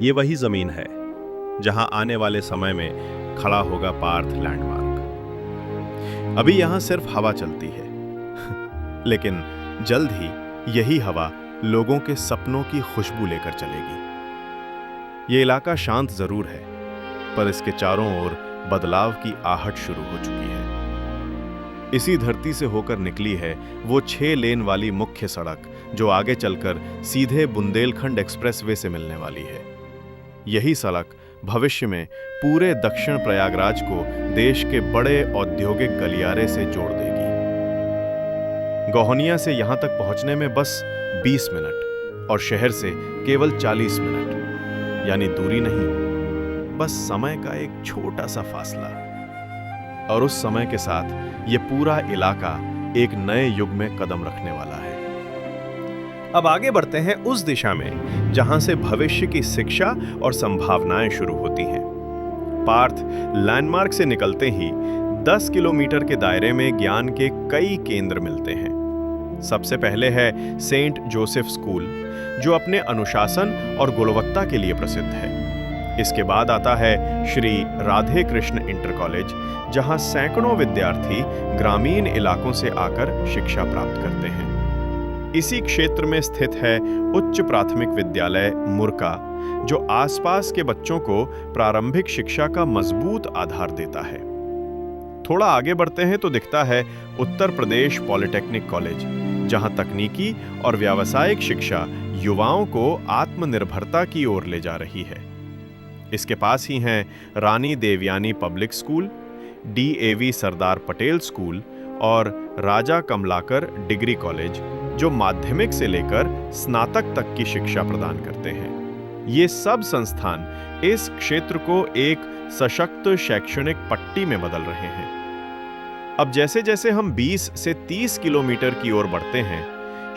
ये वही जमीन है जहां आने वाले समय में खड़ा होगा पार्थ लैंडमार्क। अभी यहां सिर्फ हवा चलती है लेकिन जल्द ही यही हवा लोगों के सपनों की खुशबू लेकर चलेगी। ये इलाका शांत जरूर है, पर इसके चारों ओर बदलाव की आहट शुरू हो चुकी है। इसी धरती से होकर निकली है वो 6 लेन वाली मुख्य सड़क जो आगे चलकर सीधे बुंदेलखंड एक्सप्रेसवे से मिलने वाली है। यही सड़क भविष्य में पूरे दक्षिण प्रयागराज को देश के बड़े औद्योगिक गलियारे से जोड़ देगी। गोहनिया से यहां तक पहुंचने में बस 20 मिनट और शहर से केवल 40 मिनट, यानी दूरी नहीं, बस समय का एक छोटा सा फासला। और उस समय के साथ ये पूरा इलाका एक नए युग में कदम रखने वाला है। अब आगे बढ़ते हैं उस दिशा में जहां से भविष्य की शिक्षा और संभावनाएं शुरू होती हैं। पार्थ लैंडमार्क से निकलते ही 10 किलोमीटर के दायरे में ज्ञान के कई केंद्र मिलते हैं। सबसे पहले है सेंट जोसेफ स्कूल, जो अपने अनुशासन और गुणवत्ता के लिए प्रसिद्ध है। इसके बाद आता है श्री राधे कृष्ण इंटर कॉलेज, जहां सैकड़ों विद्यार्थी ग्रामीण इलाकों से आकर शिक्षा प्राप्त करते हैं। इसी क्षेत्र में स्थित है उच्च प्राथमिक विद्यालय मुरका, जो आसपास के बच्चों को प्रारंभिक शिक्षा का मजबूत आधार देता है। थोड़ा आगे बढ़ते हैं तो दिखता है उत्तर प्रदेश पॉलिटेक्निक कॉलेज, जहां तकनीकी और व्यावसायिक शिक्षा युवाओं को आत्मनिर्भरता की ओर ले जा रही है। इसके पास ही हैं रानी Devyani public school, DAV Sardar Patel school और राजा कमलाकर डिग्री कॉलेज, जो माध्यमिक से लेकर स्नातक तक की शिक्षा प्रदान करते हैं। ये सब संस्थान इस क्षेत्र को एक सशक्त शैक्षणिक पट्टी में बदल रहे हैं। अब जैसे जैसे हम 20 से 30 किलोमीटर की ओर बढ़ते हैं,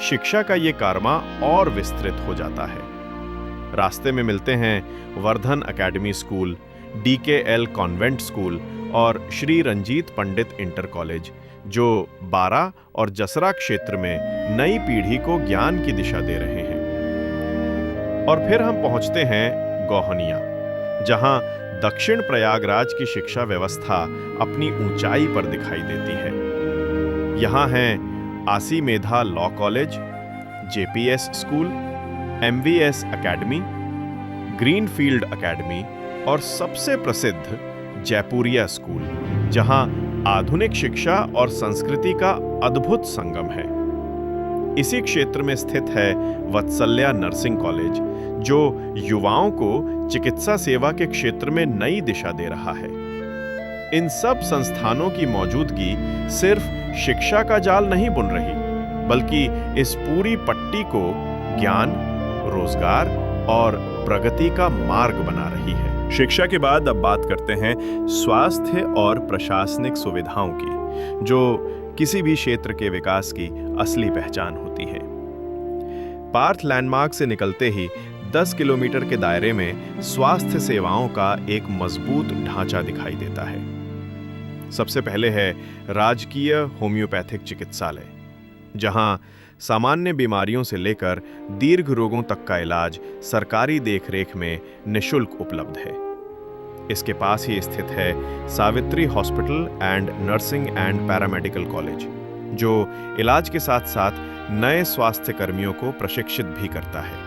शिक्षा का ये कारवां और विस्तृत हो जाता है। रास्ते में मिलते हैं Vardhan academy school, DKL convent school और श्री रंजीत पंडित इंटर कॉलेज, जो बारा और जसरा क्षेत्र में नई पीढ़ी को ज्ञान की दिशा दे रहे हैं। और फिर हम पहुंचते हैं गोहनिया, जहां दक्षिण प्रयागराज की शिक्षा व्यवस्था अपनी ऊंचाई पर दिखाई देती है। यहां हैं आसी Medha law college, JPS school, MVS academy, Greenfield academy और सबसे प्रसिद्ध जयपुरिया स्कूल, जहां आधुनिक शिक्षा और संस्कृति का अद्भुत संगम है। इसी क्षेत्र में स्थित है वत्सल्या नर्सिंग कॉलेज, जो युवाओं को चिकित्सा सेवा के क्षेत्र में नई दिशा दे रहा है। इन सब संस्थानों की मौजूदगी सिर्फ शिक्षा का जाल नहीं बुन रही, बल्कि इस पूरी पट्टी को ज्ञान, रोजगार और प्रगति का मार्ग बना रही है। शिक्षा के बाद अब बात करते हैं स्वास्थ्य और प्रशासनिक सुविधाओं की, जो किसी भी क्षेत्र के विकास की असली पहचान होती है। पार्थ लैंडमार्क से निकलते ही 10 किलोमीटर के दायरे में स्वास्थ्य सेवाओं का एक मजबूत ढांचा दिखाई देता है। सबसे पहले है राजकीय होम्योपैथिक चिकित्सालय, जहां सामान्य बीमारियों से लेकर दीर्घ रोगों तक का इलाज सरकारी देखरेख में निशुल्क उपलब्ध है। इसके पास ही स्थित है Savitri hospital and nursing and paramedical college, जो इलाज के साथ साथ नए स्वास्थ्य कर्मियों को प्रशिक्षित भी करता है।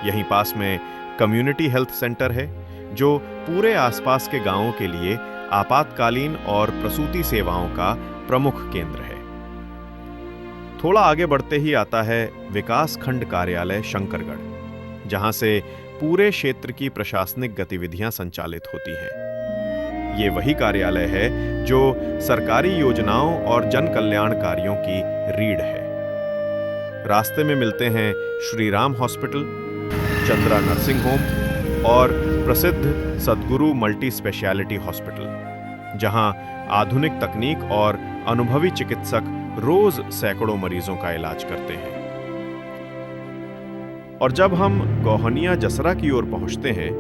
यहीं पास में कम्युनिटी हेल्थ सेंटर है, जो पूरे आसपास के गांवों के लिए आपातकालीन और प्रसूति सेवाओं का प्रमुख केंद्र है। थोड़ा आगे बढ़ते ही आता है विकास खंड कार्यालय शंकरगढ़, जहां से पूरे क्षेत्र की प्रशासनिक गतिविधियां संचालित होती हैं। ये वही कार्यालय है जो सरकारी योजनाओं और जन कल्याण कार्यों की रीढ़ है। रास्ते में मिलते हैं Shri Ram hospital, Chandra nursing home और प्रसिद्ध सद्गुरु मल्टी स्पेशलिटी हॉस्पिटल, जहां आधुनिक तकनीक और अनुभवी चिकित्सक रोज सैकड़ों मरीजों का इलाज करते हैं। और जब हम गोहनिया जसरा की ओर पहुंचते हैं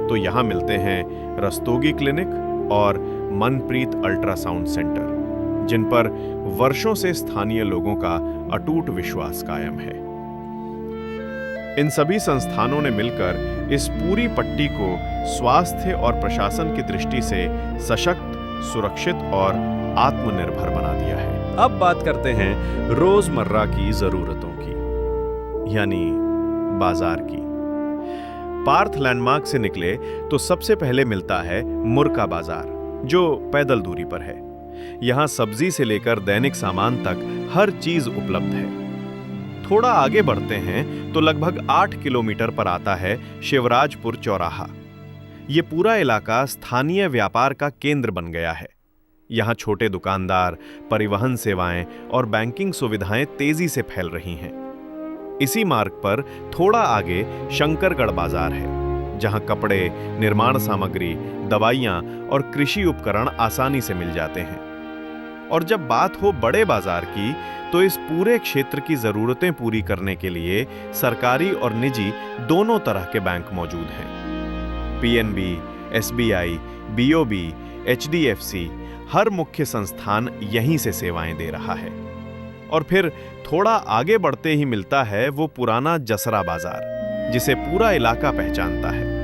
तो यहां मिलते हैं रस्तोगी क्लिनिक और मनप्रीत अल्ट्रासाउंड सेंटर, जिन पर वर्षों से स्थानीय लोगों का अटूट विश्वास कायम है। इन सभी संस्थानों ने मिलकर इस पूरी पट्टी को स्वास्थ्य और प्रशासन की दृष्टि से सशक्त, सुरक्षित और आत्मनिर्भर बना दिया है। अब बात करते हैं रोजमर्रा की जरूरतों की, यानी बाजार की। पार्थ लैंडमार्क से निकले तो सबसे पहले मिलता है मुर्का बाजार, जो पैदल दूरी पर है। यहां सब्जी से लेकर दैनिक सामान तक हर चीज उपलब्ध है। थोड़ा आगे बढ़ते हैं तो लगभग 8 किलोमीटर पर आता है शिवराजपुर चौराहा। ये पूरा इलाका स्थानीय व्यापार का केंद्र बन गया है। यहाँ छोटे दुकानदार, परिवहन सेवाएं और बैंकिंग सुविधाएं तेजी से फैल रही हैं। इसी मार्ग पर थोड़ा आगे शंकरगढ़ बाजार है, जहां कपड़े, निर्माण सामग्री, दवाइयां और कृषि उपकरण आसानी से मिल जाते हैं। और जब बात हो बड़े बाजार की, तो इस पूरे क्षेत्र की जरूरतें पूरी करने के लिए सरकारी और निजी दोनों तरह के बैंक मौजूद हैं। पीएनबी, एसबीआई, बीओबी, एचडीएफसी, हर मुख्य संस्थान यहीं से सेवाएं दे रहा है। और फिर थोड़ा आगे बढ़ते ही मिलता है वो पुराना जसरा बाजार, जिसे पूरा इलाका पहचानता है।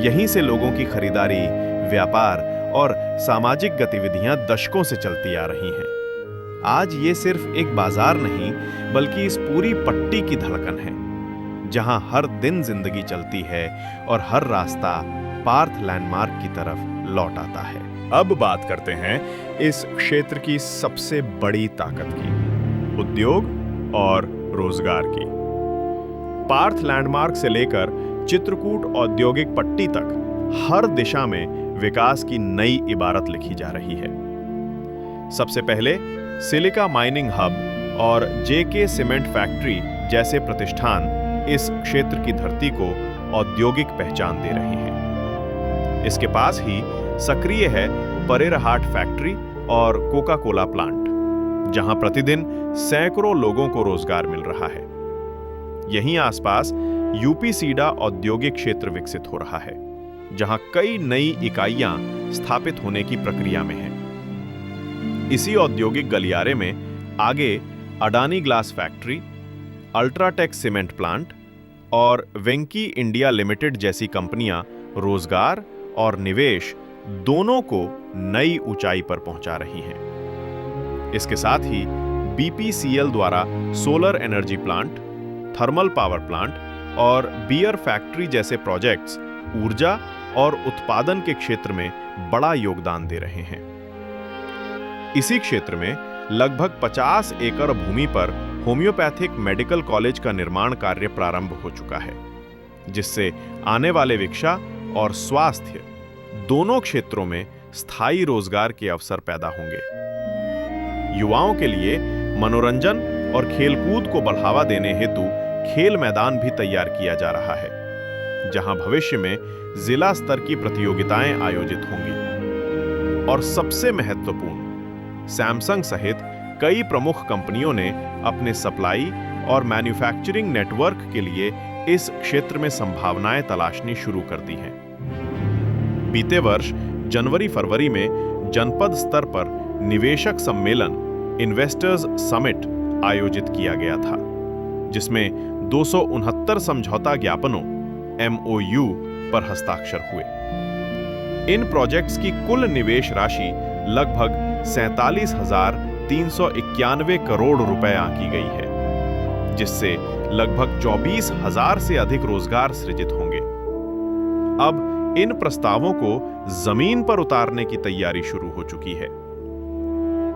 यहीं से लोगों की खरीदारी, व्यापार और सामाजिक गतिविधियां दशकों से चलती आ रही हैं। आज ये सिर्फ एक बाजार नहीं, बल्कि इस पूरी पट्टी की धड़कन है, जहां हर दिन जिंदगी चलती है और हर रास्ता पार्थ लैंडमार्क की तरफ लौट आता है। अब बात करते हैं इस क्षेत्र की सबसे बड़ी ताकत की, उद्योग और रोजगार की। पार्थ लैंडमार्क से लेकर चित्रकूट औद्योगिक पट्टी तक हर दिशा में विकास की नई इबारत लिखी जा रही है। सबसे पहले सिलिका माइनिंग हब और जेके सीमेंट फैक्ट्री जैसे प्रतिष्ठान इस क्षेत्र की धरती को औद्योगिक पहचान दे रहे हैं। इसके पास ही सक्रिय है परेरहाट फैक्ट्री और कोका कोला प्लांट, जहां प्रतिदिन सैकड़ों लोगों को रोजगार मिल रहा है। यहीं आसपास यूपी सीडा औद्योगिक क्षेत्र विकसित हो रहा है, जहां कई नई इकाइयां स्थापित होने की प्रक्रिया में हैं। इसी औद्योगिक गलियारे में आगे Adani glass factory, UltraTech cement plant और वेंकी इंडिया लिमिटेड जैसी कंपनियां रोजगार और निवेश दोनों को नई ऊंचाई पर पहुंचा रही हैं। इसके साथ ही बीपीसीएल द्वारा solar energy plant, thermal power plant और बियर फैक्ट्री जैसे प्रोजेक्ट्स ऊर्जा और उत्पादन के क्षेत्र में बड़ा योगदान दे रहे हैं। इसी क्षेत्र में लगभग 50 एकड़ भूमि पर होम्योपैथिक मेडिकल कॉलेज का निर्माण कार्य प्रारंभ हो चुका है, जिससे आने वाले शिक्षा और स्वास्थ्य दोनों क्षेत्रों में स्थायी रोजगार के अवसर पैदा होंगे। युवाओं के लिए मनोरंजन और खेलकूद को बढ़ावा देने हेतु खेल मैदान भी तैयार किया जा रहा है, जहां भविष्य में जिला स्तर की प्रतियोगिताएं आयोजित होंगी। और सबसे महत्वपूर्ण, सैमसंग सहित कई प्रमुख कंपनियों ने अपने सप्लाई और मैन्युफैक्चरिंग नेटवर्क के लिए इस क्षेत्र में संभावनाएं तलाशनी शुरू कर दी हैं। बीते वर्ष जनवरी-फरवरी में जनपद स्तर पर निवेशक सम्मेलन इन्वेस्टर्स समिट आयोजित किया गया था, जिसमें 269 समझौता ज्ञापनों MOU पर हस्ताक्षर हुए। इन प्रोजेक्ट्स की कुल निवेश राशि लगभग 47,391 करोड़ रुपए आंकी गई है, जिससे लगभग 24,000 से अधिक रोजगार सृजित होंगे। अब इन प्रस्तावों को जमीन पर उतारने की तैयारी शुरू हो चुकी है।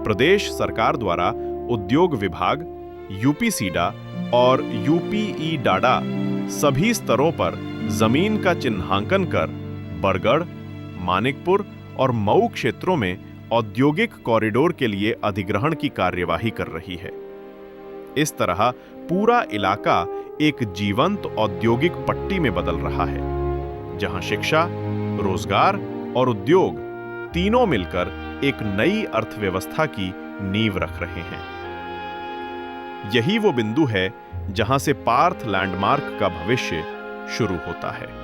प्रदेश सरकार द्वारा उद्योग विभाग, यूपी सीडा और यूपीई डाडा सभी स्तरों पर जमीन का चिन्हांकन कर बरगढ़, मानिकपुर और मऊ क्षेत्रों में औद्योगिक कॉरिडोर के लिए अधिग्रहण की कार्यवाही कर रही है। इस तरह पूरा इलाका एक जीवंत औद्योगिक पट्टी में बदल रहा है, जहां शिक्षा, रोजगार और उद्योग तीनों मिलकर एक नई अर्थव्यवस्था की नींव रख रहे हैं। यही वो बिंदु है जहां से पार्थ लैंडमार्क का भविष्य शुरू होता है।